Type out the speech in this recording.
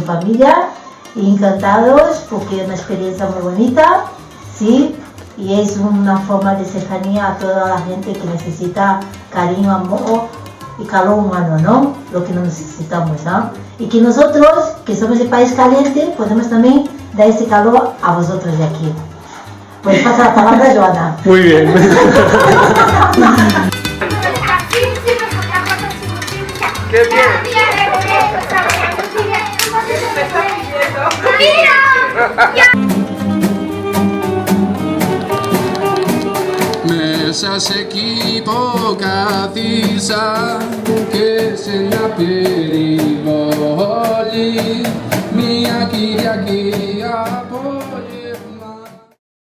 familia, y encantados porque es una experiencia muy bonita, ¿sí? Y es una forma de cercanía a toda la gente que necesita cariño, amor y calor humano, ¿no? Lo que nos necesitamos, ¿no? Y que nosotros, que somos el país caliente, podemos también dar ese calor a vosotros de aquí. Pues pasa la palabra, Joana. Muy bien. ¡Qué bien! Mesas equivocadizas que se la perivoli, mi aquí a por